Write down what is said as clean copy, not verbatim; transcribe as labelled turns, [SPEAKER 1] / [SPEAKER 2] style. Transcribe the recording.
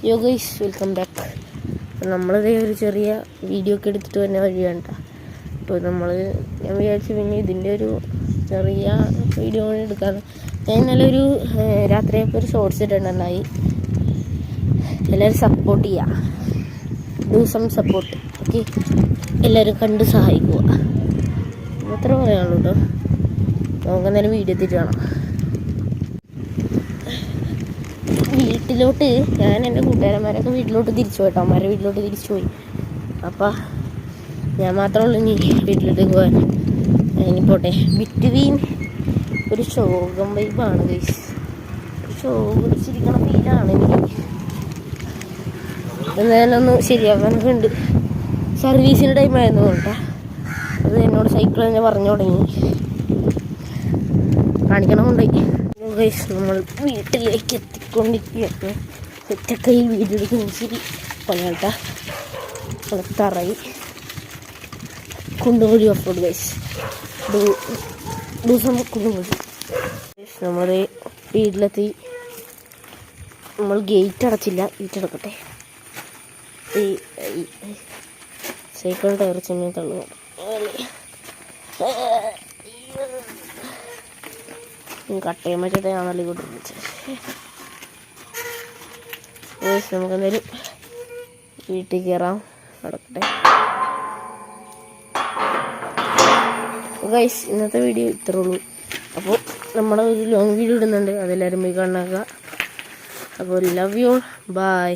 [SPEAKER 1] യോ guys, welcome back. നമ്മളിതേ ഒരു ചെറിയ വീഡിയോ ഒക്കെ എടുത്തിട്ട് തന്നെ വഴിയാണ് കേട്ടോ. അപ്പോൾ ഞാൻ വിചാരിച്ചു പിന്നെ ഇതിൻ്റെ ഒരു ചെറിയ വീഡിയോ എടുക്കാറ്. ഞാൻ ഇന്നലെ രാത്രിയൊക്കെ ഒരു ഷോർട്സ് ഇട്ടിട്ടുണ്ടായി. എല്ലാവരും സപ്പോർട്ട് ചെയ്യുക, ഡു സം സപ്പോർട്ട്. ഓക്കെ, എല്ലാവരും കണ്ട് സഹായിക്കുക. അത്ര പറയാനുള്ളൂ കേട്ടോ. നമുക്ക് എന്തായാലും വീഡിയോ എത്തിയിട്ട് കാണാം. വീട്ടിലോട്ട് ഞാൻ എൻ്റെ കൂട്ടുകാരന്മാരൊക്കെ വീട്ടിലോട്ട് തിരിച്ചു പോയിട്ടോ. അമ്മമാരുടെ വീട്ടിലോട്ട് തിരിച്ചു പോയി. അപ്പം ഞാൻ മാത്രമേ ഉള്ളൂ ഇനി വീട്ടിലോട്ട് പോകാൻ. ഇനി പോട്ടെ. ബിറ്റ്വീൻ ഒരു ശോകം വൈബാണ് ഗൈസ്. ശോകം പിടിച്ചിരിക്കണ ഫീലാണ് എനിക്ക്. എന്തായാലും ഒന്ന് ശരിയാക്കാനൊക്കെ ഉണ്ട്. സർവീസിൻ്റെ ടൈമായിരുന്നു കേട്ടോ. അത് എന്നോട് സൈക്കിൾ തന്നെ പറഞ്ഞു തുടങ്ങി. കാണിക്കണമുണ്ടായി. ഗൈസ്, നമ്മൾ വീട്ടിലേക്ക് എത്തിക്കൊണ്ടിരിക്കുകയാണ്. ഒറ്റക്കൈയിൽ വീഡിയോ എടുക്കുന്ന ശരി പണിയാട്ടാ. തറയി കുണ്ടുകുഴി ഓഫ് ഗൈസ്. ദിവസം കുണ്ടുകുഴി. നമ്മൾ വീട്ടിലെത്തി. നമ്മൾ ഗേറ്റ് അടച്ചില്ല. ഗേറ്റ് അടക്കട്ടെ. ഈ സൈക്കിൾ ടയർ ചെമ്മീൻ തള്ളുക. കട്ടയും വെച്ചിട്ട് ഞാൻ നല്ല കൂട്ടി നമുക്ക് എന്തായാലും വീട്ടിൽ കയറാം. നടക്കട്ടെ ഗൈസ്. ഇന്നത്തെ വീഡിയോ ഇത്രേ ഉള്ളൂ. അപ്പോൾ നമ്മുടെ ഒരു ലോങ് വീഡിയോ ഇടുന്നുണ്ട്, അതെല്ലാവരും പോയി കാണുക. അപ്പോൾ ലവ് യു, ബൈ.